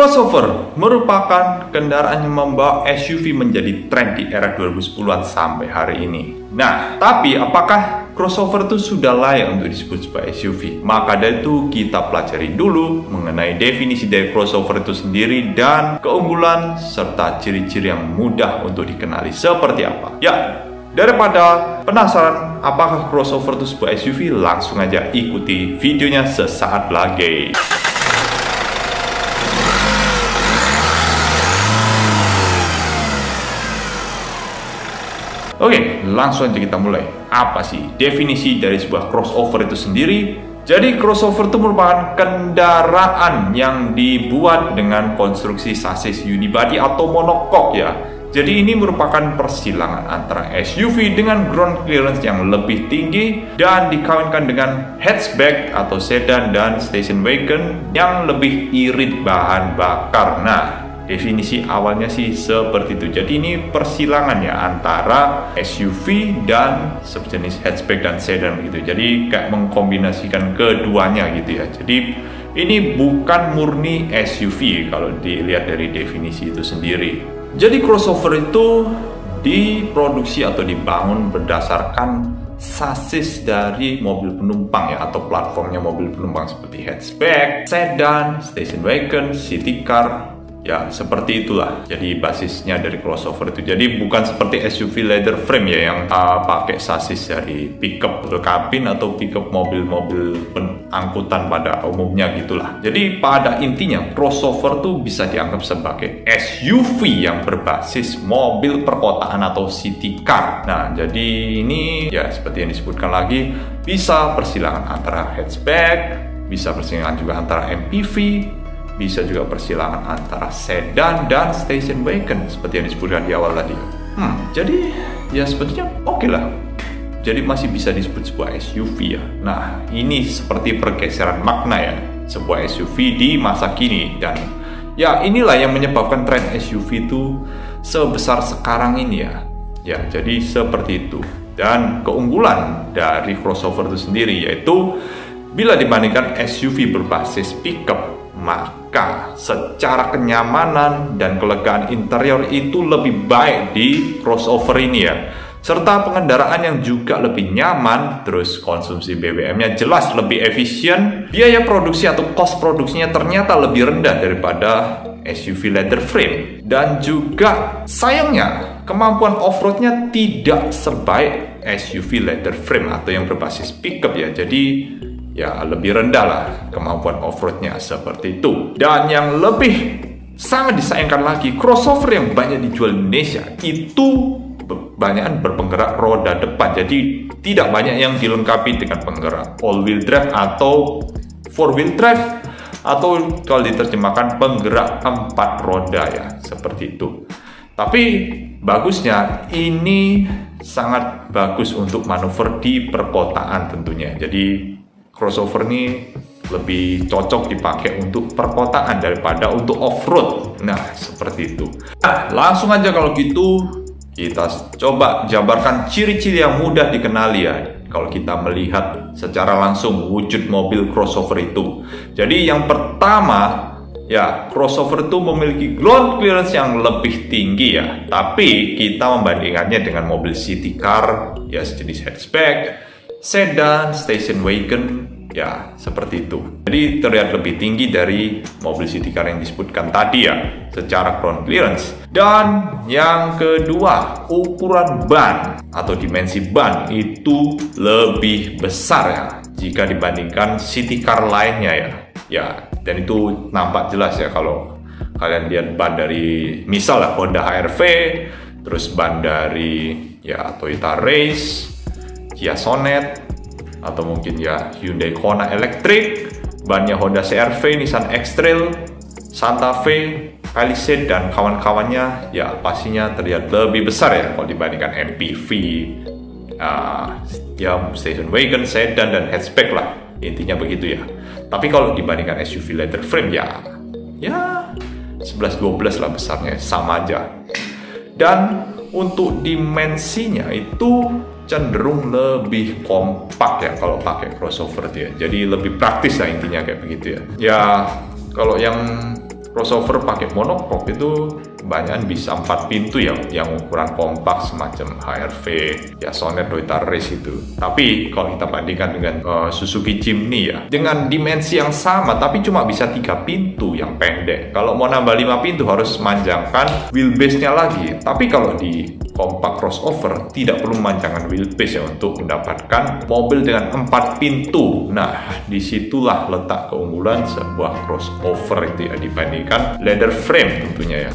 Crossover merupakan kendaraan yang membawa SUV menjadi tren di era 2010-an sampai hari ini. Nah, tapi apakah crossover itu sudah layak untuk disebut sebagai SUV? Maka dari itu kita pelajari dulu mengenai definisi dari crossover itu sendiri dan keunggulan serta ciri-ciri yang mudah untuk dikenali seperti apa. Ya, daripada penasaran apakah crossover itu sebuah SUV, langsung aja ikuti videonya sesaat lagi. Oke, langsung aja kita mulai. Apa sih definisi dari sebuah crossover itu sendiri? Jadi crossover itu merupakan kendaraan yang dibuat dengan konstruksi sasis unibody atau monocoque ya. Jadi ini merupakan persilangan antara SUV dengan ground clearance yang lebih tinggi dan dikawinkan dengan hatchback atau sedan dan station wagon yang lebih irit bahan bakar. Nah, definisi awalnya sih seperti itu. Jadi ini persilangan ya antara SUV dan sejenis hatchback dan sedan gitu. Jadi kayak mengkombinasikan keduanya gitu ya. Jadi ini bukan murni SUV kalau dilihat dari definisi itu sendiri. Jadi crossover itu diproduksi atau dibangun berdasarkan sasis dari mobil penumpang ya, atau platformnya mobil penumpang seperti hatchback, sedan, station wagon, city car. Ya, seperti itulah. Jadi basisnya dari crossover itu. Jadi bukan seperti SUV leather frame ya yang pakai sasis dari pickup atau kabin atau pickup mobil-mobil angkutan pada umumnya gitulah. Jadi pada intinya crossover tuh bisa dianggap sebagai SUV yang berbasis mobil perkotaan atau city car. Nah, jadi ini ya seperti yang disebutkan lagi, bisa persilangan antara hatchback, bisa persilangan juga antara MPV, bisa juga persilangan antara sedan dan station wagon seperti yang disebutkan di awal tadi. Jadi ya sebetulnya oke lah. Jadi masih bisa disebut sebuah SUV ya. Nah, ini seperti pergeseran makna ya, sebuah SUV di masa kini. Dan ya inilah yang menyebabkan tren SUV itu sebesar sekarang ini ya. Ya, jadi seperti itu. Dan keunggulan dari crossover itu sendiri yaitu bila dibandingkan SUV berbasis pickup, maka secara kenyamanan dan kelegaan interior itu lebih baik di crossover ini ya. Serta pengendaraan yang juga lebih nyaman, terus konsumsi BBM-nya jelas lebih efisien, biaya produksi atau cost produksinya ternyata lebih rendah daripada SUV leather frame. Dan juga sayangnya kemampuan off-roadnya tidak sebaik SUV leather frame atau yang berbasis pickup ya. Jadi ya lebih rendah lah kemampuan off-roadnya seperti itu. Dan yang lebih sangat disayangkan lagi, crossover yang banyak dijual di Indonesia itu kebanyakan berpenggerak roda depan. Jadi tidak banyak yang dilengkapi dengan penggerak all-wheel drive atau four-wheel drive, atau kalau diterjemahkan penggerak 4 roda ya, seperti itu. Tapi bagusnya ini sangat bagus untuk manuver di perkotaan tentunya. Jadi crossover ini lebih cocok dipakai untuk perkotaan daripada untuk off-road. Nah, seperti itu. Nah, langsung aja kalau gitu kita coba jabarkan ciri-ciri yang mudah dikenali ya kalau kita melihat secara langsung wujud mobil crossover itu. Jadi yang pertama ya, crossover itu memiliki ground clearance yang lebih tinggi ya. Tapi kita membandingkannya dengan mobil city car ya, sejenis hatchback, sedan, station wagon, ya seperti itu. Jadi terlihat lebih tinggi dari mobil city car yang disebutkan tadi ya, secara ground clearance. Dan yang kedua, ukuran ban atau dimensi ban itu lebih besar ya jika dibandingkan city car lainnya ya. Ya, dan itu nampak jelas ya kalau kalian lihat ban dari misal lah Honda HR-V, terus ban dari ya Toyota Race, Kia Sonet, atau mungkin ya Hyundai Kona Electric, bannya Honda CR-V, Nissan X-Trail, Santa Fe, Palisade dan kawan-kawannya ya pastinya terlihat lebih besar ya kalau dibandingkan MPV, ya station wagon, sedan dan hatchback lah, intinya begitu ya. Tapi kalau dibandingkan SUV leather frame ya 11-12 lah besarnya, sama aja. Dan untuk dimensinya itu cenderung lebih kompak ya kalau pakai crossover ya. Jadi lebih praktis lah intinya kayak begitu ya. Ya kalau yang crossover pakai monocoque itu kebanyakan bisa 4 pintu ya, yang ukuran kompak semacam HR-V, ya Sonet, Toyota Race itu. Tapi kalau kita bandingkan dengan Suzuki Jimny ya, dengan dimensi yang sama tapi cuma bisa 3 pintu yang pendek. Kalau mau nambah 5 pintu harus manjangkan wheelbase-nya lagi. Tapi kalau di compact crossover tidak perlu memanjangkan wheelbase ya untuk mendapatkan mobil dengan 4 pintu. Nah, disitulah letak keunggulan sebuah crossover itu ya dibandingkan leather frame tentunya ya.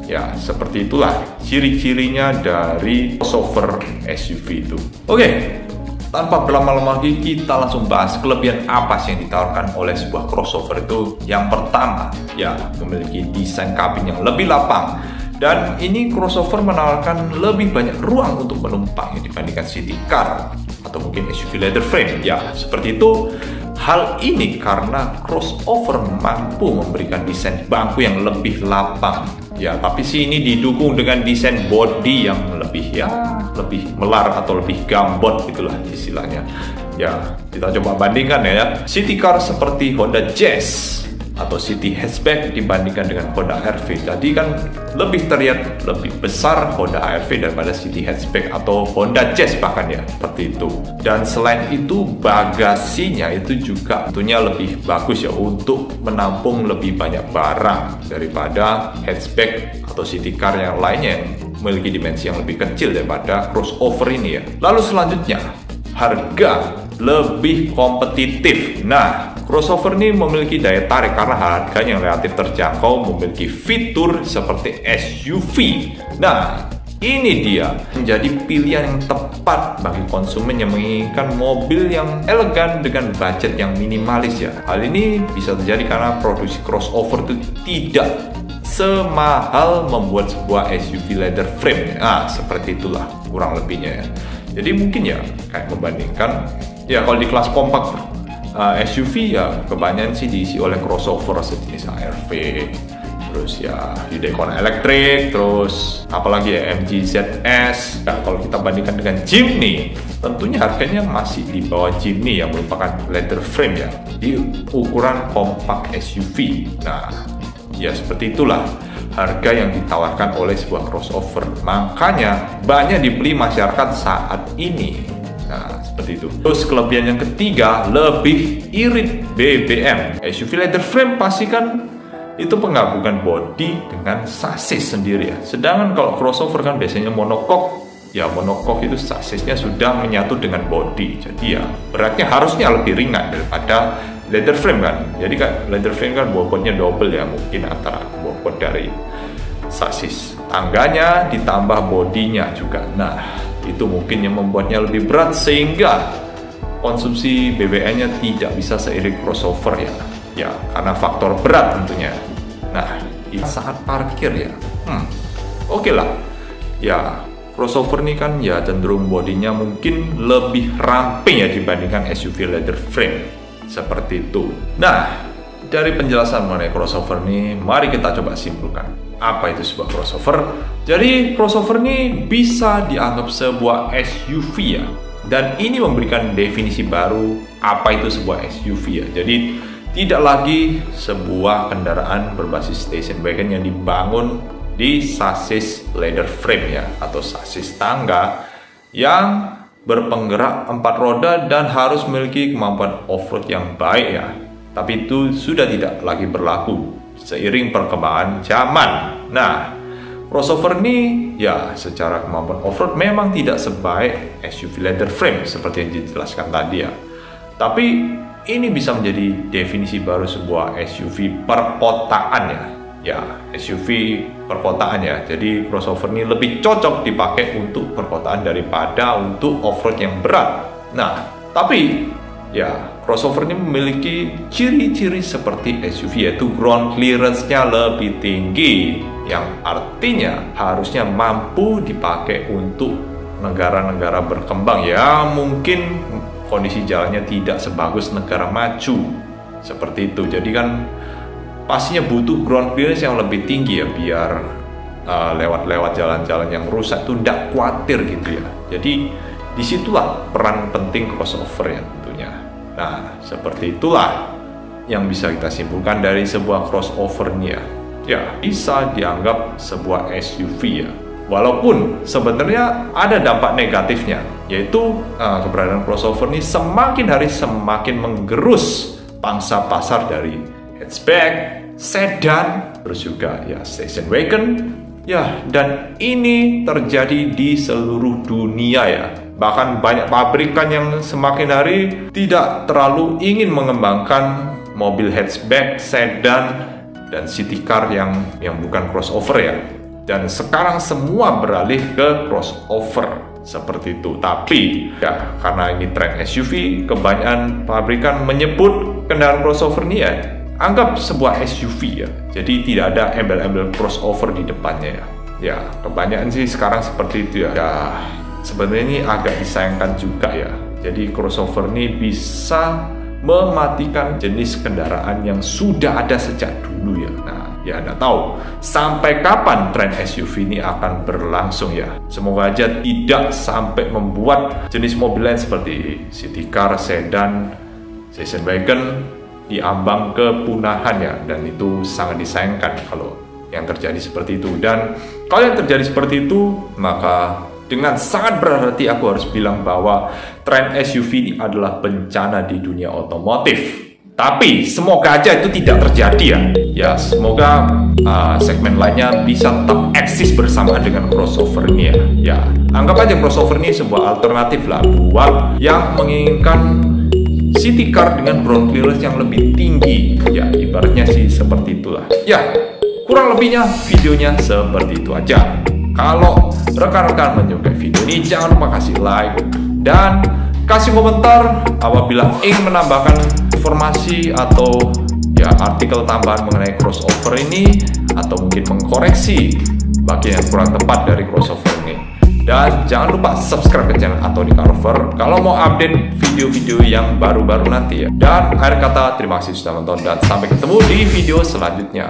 Ya seperti itulah ciri-cirinya dari crossover SUV itu. Oke, tanpa berlama-lama lagi kita langsung bahas kelebihan apa sih yang ditawarkan oleh sebuah crossover itu. Yang pertama ya memiliki desain kabin yang lebih lapang. Dan ini crossover menawarkan lebih banyak ruang untuk penumpang dibandingkan city car atau mungkin SUV leather frame. Ya, seperti itu. Hal ini karena crossover mampu memberikan desain bangku yang lebih lapang. Ya, tapi sih ini didukung dengan desain bodi yang lebih melar atau lebih gambot gitulah istilahnya. Ya, kita coba bandingkan ya. City car seperti Honda Jazz atau City Hatchback dibandingkan dengan Honda HR-V. Jadi kan lebih terlihat lebih besar Honda HR-V daripada City Hatchback atau Honda Jazz bahkan ya, seperti itu. Dan selain itu bagasinya itu juga tentunya lebih bagus ya untuk menampung lebih banyak barang daripada hatchback atau city car yang lainnya yang memiliki dimensi yang lebih kecil daripada crossover ini ya. Lalu selanjutnya, harga lebih kompetitif. Nah, crossover ini memiliki daya tarik karena harganya yang relatif terjangkau, memiliki fitur seperti SUV. Nah, ini dia menjadi pilihan yang tepat bagi konsumen yang menginginkan mobil yang elegan dengan budget yang minimalis ya. Hal ini bisa terjadi karena produksi crossover itu tidak semahal membuat sebuah SUV leather frame. Nah, seperti itulah kurang lebihnya ya. Jadi mungkin ya kayak membandingkan ya kalau di kelas kompak SUV ya kebanyakan sih diisi oleh crossover sejenis HR-V, terus ya Hyundai Kona Electric, terus apalagi ya MG ZS. Nah, kalau kita bandingkan dengan Jimny, tentunya harganya masih di bawah Jimny yang merupakan leather frame ya, di ukuran kompak SUV. Nah, ya seperti itulah harga yang ditawarkan oleh sebuah crossover. Makanya banyak dibeli masyarakat saat ini. Nah, seperti itu. Terus kelebihan yang ketiga, lebih irit BBM. SUV leather frame pasti kan itu penggabungan bodi dengan sasis sendiri ya. Sedangkan kalau crossover kan biasanya monocoque. Ya, monocoque itu sasisnya sudah menyatu dengan bodi. Jadi ya beratnya harusnya lebih ringan daripada leather frame kan. Jadi kan leather frame kan bobotnya double ya, mungkin antara bobot dari sasis tangganya ditambah bodinya juga. Nah, itu mungkin yang membuatnya lebih berat sehingga konsumsi BBM-nya tidak bisa seiring crossover ya. Ya, karena faktor berat tentunya. Nah, saat parkir ya. Oke lah. Ya, crossover ini kan ya cenderung bodinya mungkin lebih ramping ya dibandingkan SUV leather frame. Seperti itu. Nah, dari penjelasan mengenai crossover ini, mari kita coba simpulkan. Apa itu sebuah crossover? Jadi crossover ini bisa dianggap sebuah SUV ya. Dan ini memberikan definisi baru apa itu sebuah SUV ya. Jadi tidak lagi sebuah kendaraan berbasis station wagon yang dibangun di sasis leather frame ya, atau sasis tangga yang berpenggerak 4 roda dan harus memiliki kemampuan off-road yang baik ya. Tapi itu sudah tidak lagi berlaku seiring perkembangan zaman. Nah, crossover ini ya secara kemampuan off-road memang tidak sebaik SUV leather frame seperti yang dijelaskan tadi ya. Tapi ini bisa menjadi definisi baru sebuah SUV perkotaan ya. Ya, SUV perkotaan ya. Jadi crossover ini lebih cocok dipakai untuk perkotaan daripada untuk off-road yang berat. Nah, tapi ya, crossover ini memiliki ciri-ciri seperti SUV, yaitu ground clearance-nya lebih tinggi, yang artinya harusnya mampu dipakai untuk negara-negara berkembang ya, mungkin kondisi jalannya tidak sebagus negara maju seperti itu. Jadi kan pastinya butuh ground clearance yang lebih tinggi ya, biar lewat-lewat jalan-jalan yang rusak itu tidak khawatir gitu ya. Jadi disitulah peran penting crossover ya tentunya. Nah, seperti itulah yang bisa kita simpulkan dari sebuah crossover ini ya. ya bisa dianggap sebuah SUV ya. Walaupun sebenarnya ada dampak negatifnya, yaitu keberadaan crossover ini semakin hari semakin menggerus pangsa pasar dari hatchback, sedan, terus juga ya station wagon, ya, dan ini terjadi di seluruh dunia ya. Bahkan banyak pabrikan yang semakin hari tidak terlalu ingin mengembangkan mobil hatchback, sedan, dan city car yang bukan crossover ya. Dan sekarang semua beralih ke crossover seperti itu. Tapi ya karena ini tren SUV, kebanyakan pabrikan menyebut kendaraan crossover ini ya anggap sebuah SUV ya. Jadi tidak ada embel-embel crossover di depannya ya. Ya kebanyakan sih sekarang seperti itu ya. Ya sebenarnya ini agak disayangkan juga ya. Jadi crossover ini bisa mematikan jenis kendaraan yang sudah ada sejak dulu ya. Nah, ya Anda tahu sampai kapan tren SUV ini akan berlangsung ya. Semoga aja tidak sampai membuat jenis mobil lain seperti city car, sedan, station wagon diambang kepunahan ya. Dan itu sangat disayangkan kalau yang terjadi seperti itu. Dan kalau yang terjadi seperti itu, maka dengan sangat berhati aku harus bilang bahwa tren SUV ini adalah bencana di dunia otomotif. Tapi semoga aja itu tidak terjadi ya. Ya semoga segmen lainnya bisa tetap eksis bersamaan dengan crossover ini ya. Ya anggap aja crossover ini sebuah alternatif lah buat yang menginginkan city car dengan ground clearance yang lebih tinggi. Ya ibaratnya sih seperti itulah. Ya kurang lebihnya videonya seperti itu aja. Kalau rekan-rekan menyukai video ini, jangan lupa kasih like dan kasih komentar apabila ingin menambahkan informasi atau ya artikel tambahan mengenai crossover ini, atau mungkin mengkoreksi bagian yang kurang tepat dari crossover ini. Dan jangan lupa subscribe ke channel Anthony Carver kalau mau update video-video yang baru-baru nanti ya. Dan akhir kata, terima kasih sudah menonton dan sampai ketemu di video selanjutnya.